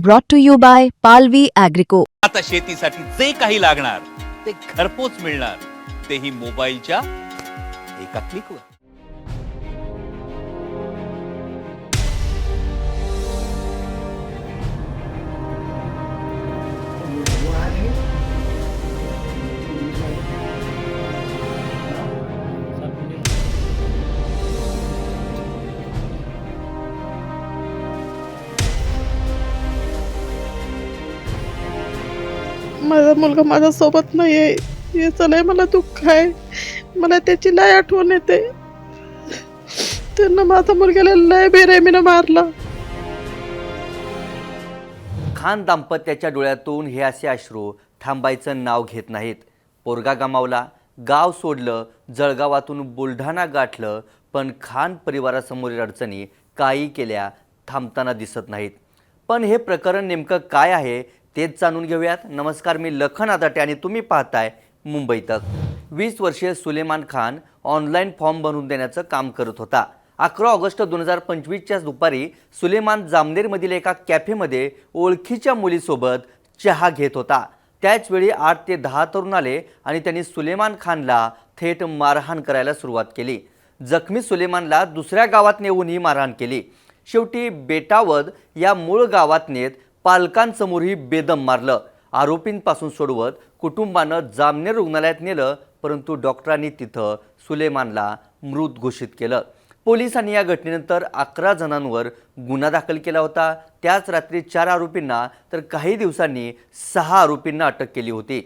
brought to you by Palvi Agrico. आता शेतीसाठी जे काही लागणार ते घरपोच मिळणार, तेही मोबाईलच्या एका क्लिकवर. माझा मुलगा माझ्यासोबत नाही आहे याचं लय मला दुःख आहे. मला त्याची लय आठवण येते. त्यांना माझ्या मुलग्याला लय बेरेमीनं मारलं. खान दाम्पत्याच्या डोळ्यातून हे असे अश्रू थांबायचं नाव घेत नाहीत. पोरगा गमावला, गाव सोडलं, जळगावातून बुलढाणा गाठलं, पण खान परिवारासमोरील अडचणी काही केल्या थांबताना दिसत नाहीत. पण हे प्रकरण नेमकं काय आहे तेच जाणून घेऊयात. नमस्कार, मी लखन आदाटे आणि तुम्ही पाहताय मुंबई तक. 20 वर्षीय सुलेमान खान ऑनलाईन फॉर्म भरून देण्याचं काम करत होता. 11 ऑगस्ट 2025च्या दुपारी सुलेमान जामनेरमधील एका कॅफेमध्ये ओळखीच्या मुलीसोबत चहा घेत होता. त्याचवेळी 8 ते 10 तरुण आले आणि त्यांनी सुलेमान खानला थेट मारहाण करायला सुरुवात केली. जखमी सुलेमानला दुसऱ्या गावात नेऊन ही मारहाण केली. शेवटी बेटावद या मूळ गावात नेत पालकांसमोरही बेदम मारलं. आरोपींपासून सोडवत कुटुंबानं जामनेर रुग्णालयात नेलं, परंतु डॉक्टरांनी तिथं सुलेमानला मृत घोषित केलं. पोलिसांनी या घटनेनंतर 11 जणांवर गुन्हा दाखल केला होता. त्याच रात्री 4 आरोपींना तर काही दिवसांनी 6 आरोपींना अटक केली होती.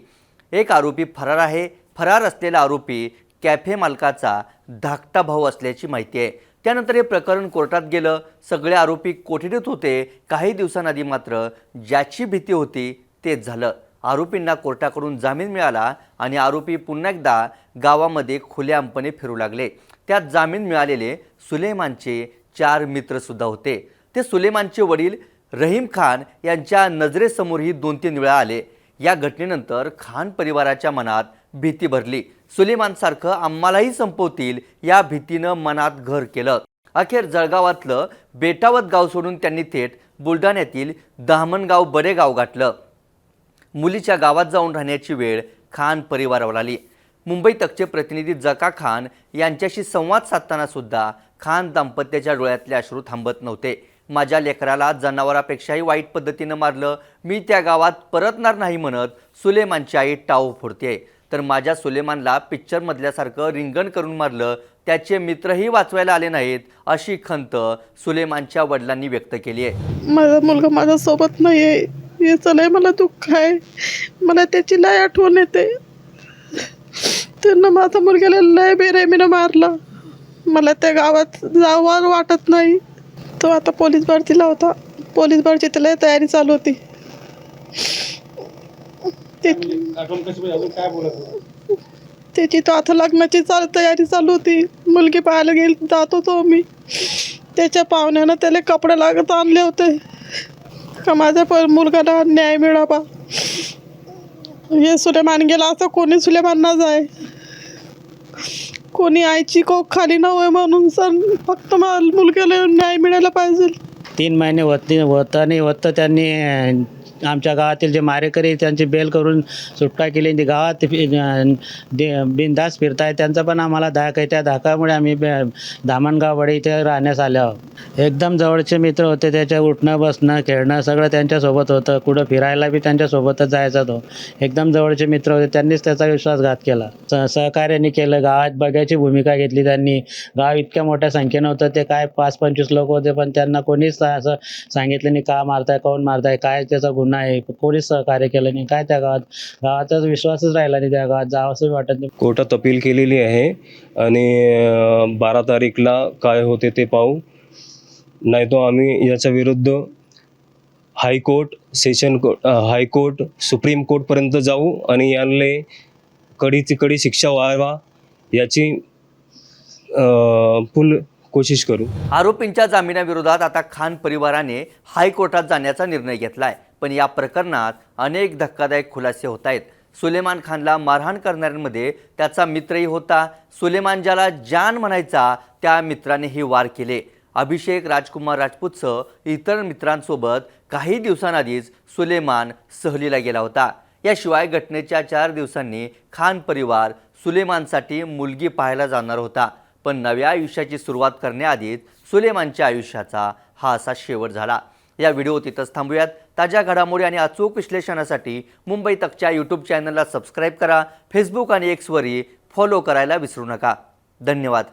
एक आरोपी फरार आहे. फरार असलेला आरोपी कॅफे मालकाचा धाकटा भाऊ असल्याची माहिती आहे. त्यानंतर हे प्रकरण कोर्टात गेलं. सगळे आरोपी कोठडीत होते. काही दिवसांआधी मात्र ज्याची भीती होती तेच झालं. आरोपींना कोर्टाकडून जामीन मिळाला आणि आरोपी पुन्हा एकदा गावामध्ये खुलेआमपणे फिरू लागले. त्यात जामीन मिळालेले सुलेमानचे 4 मित्रसुद्धा होते. ते सुलेमानचे वडील रहीम खान यांच्या नजरेसमोरही 2-3 वेळा आले. या घटनेनंतर खान परिवाराच्या मनात भीती भरली. सुलेमानसारखं आम्हालाही संपवतील या भीतीनं मनात घर केलं. अखेर जळगावातलं बेटावद गाव सोडून त्यांनी थेट बुलढाण्यातील दामणगाव बडेगाव गाठलं. मुलीच्या गावात जाऊन राहण्याची वेळ खान परिवारावर आली. मुंबई तकचे प्रतिनिधी जका खान यांच्याशी संवाद साधताना सुद्धा खान दाम्पत्याच्या डोळ्यातले अश्रू थांबत नव्हते. माझ्या लेकराला जनावरापेक्षाही वाईट पद्धतीनं मारलं, मी त्या गावात परतणार नाही म्हणत सुलेमानची आई टाऊ फोडते. तर माझ्या सुलेमानला पिक्चरमधल्यासारखं रिंगण करून मारलं, त्याचे मित्रही वाचवायला आले नाहीत, अशी खंत सुलेमानच्या वडिलांनी व्यक्त केली आहे. माझा मुलगा माझ्यासोबत नाही आहे याचं लय मला दुःख आहे. मला त्याची लय आठवण येते. त्यांना माझ्या मुलग्याला लय बेरेमीनं मारलं. मला त्या गावात जावं वाटत नाही. तो आता पोलीस भरतीला होता. पोलीस भरती त्याला तयारी चालू होती. त्याची तो आता लग्नाची तयारी चालू होती. मुलगी पाहायला जात होतो मी. त्याच्या पाहुण्यानं त्याला कपडे लागत आणले होते का माझ्या मुलगाला न्याय मिळावा. हे सुलेमान गेला असं कोणी सुलेमानना जाय, कोणी आईची कोक खाली नव्हे म्हणून सर फक्त मुलग्याला न्याय मिळायला पाहिजे. 3 महिने होतं त्यांनी आमच्या गावातील जे मारेकरी त्यांची बेल करून सुटका केली. ती गावात बिनधास्त फिरताय त्यांचा पण आम्हाला धाक आहे. त्या धाकामुळे आम्ही दामणगावडे इथे राहण्यास आलो. एकदम जवळचे मित्र होते. त्याच्या उठणं बसणं खेळणं सगळं त्यांच्यासोबत होतं. कुठं फिरायला बी त्यांच्यासोबतच जायचा तो. एकदम जवळचे मित्र होते. त्यांनीच त्याचा विश्वासघात केला. सहकार्याने केलं. गावात बघायची भूमिका घेतली त्यांनी. गाव इतक्या मोठ्या संख्येनं होतं. ते काय 5-25 लोक होते, पण त्यांना कोणीच असं सांगितलं नाही का मारताय, कोण मारताय, काय त्याचा गुन्हा आहे, कोणीच सहकार्य केलं नाही. काय त्या गावाचा विश्वासच राहिला नाही. त्या गावात जावंसं वाटत नाही. कोर्टात अपील केलेली आहे आणि 12 तारीखला काय होते ते पाहू. नाही तो आम्ही याच्या विरुद्ध high court, session court, high court, supreme कोर्टपर्यंत जाऊ आणि यांना कडीची कडी शिक्षा व्हावा याची फुल कोशिश करू. आरोपींच्या जामिनाविरोधात आता खान परिवाराने हायकोर्टात जाण्याचा निर्णय घेतलाय. पण या प्रकरणात अनेक धक्कादायक खुलासे होत आहेत. सुलेमान खानला मारहाण करणाऱ्यांमध्ये त्याचा मित्रही होता. सुलेमान ज्याला जान म्हणायचा त्या मित्रानेही वार केले. अभिषेक राजकुमार राजपूतसह इतर मित्रांसोबत काही दिवसांआधीच सुलेमान सहलीला गेला होता. याशिवाय घटनेच्या 4 दिवसांनी खान परिवार सुलेमानसाठी मुलगी पाहायला जाणार होता. पण नव्या आयुष्याची सुरुवात करण्याआधीच सुलेमानच्या आयुष्याचा हा असा शेवट झाला. या व्हिडिओ तिथंच थांबूयात. ताज्या घडामोडी आणि अचूक विश्लेषणासाठी मुंबई तकच्या यूट्यूब चॅनलला सबस्क्राईब करा. फेसबुक आणि एक्सवरही फॉलो करायला विसरू नका. धन्यवाद.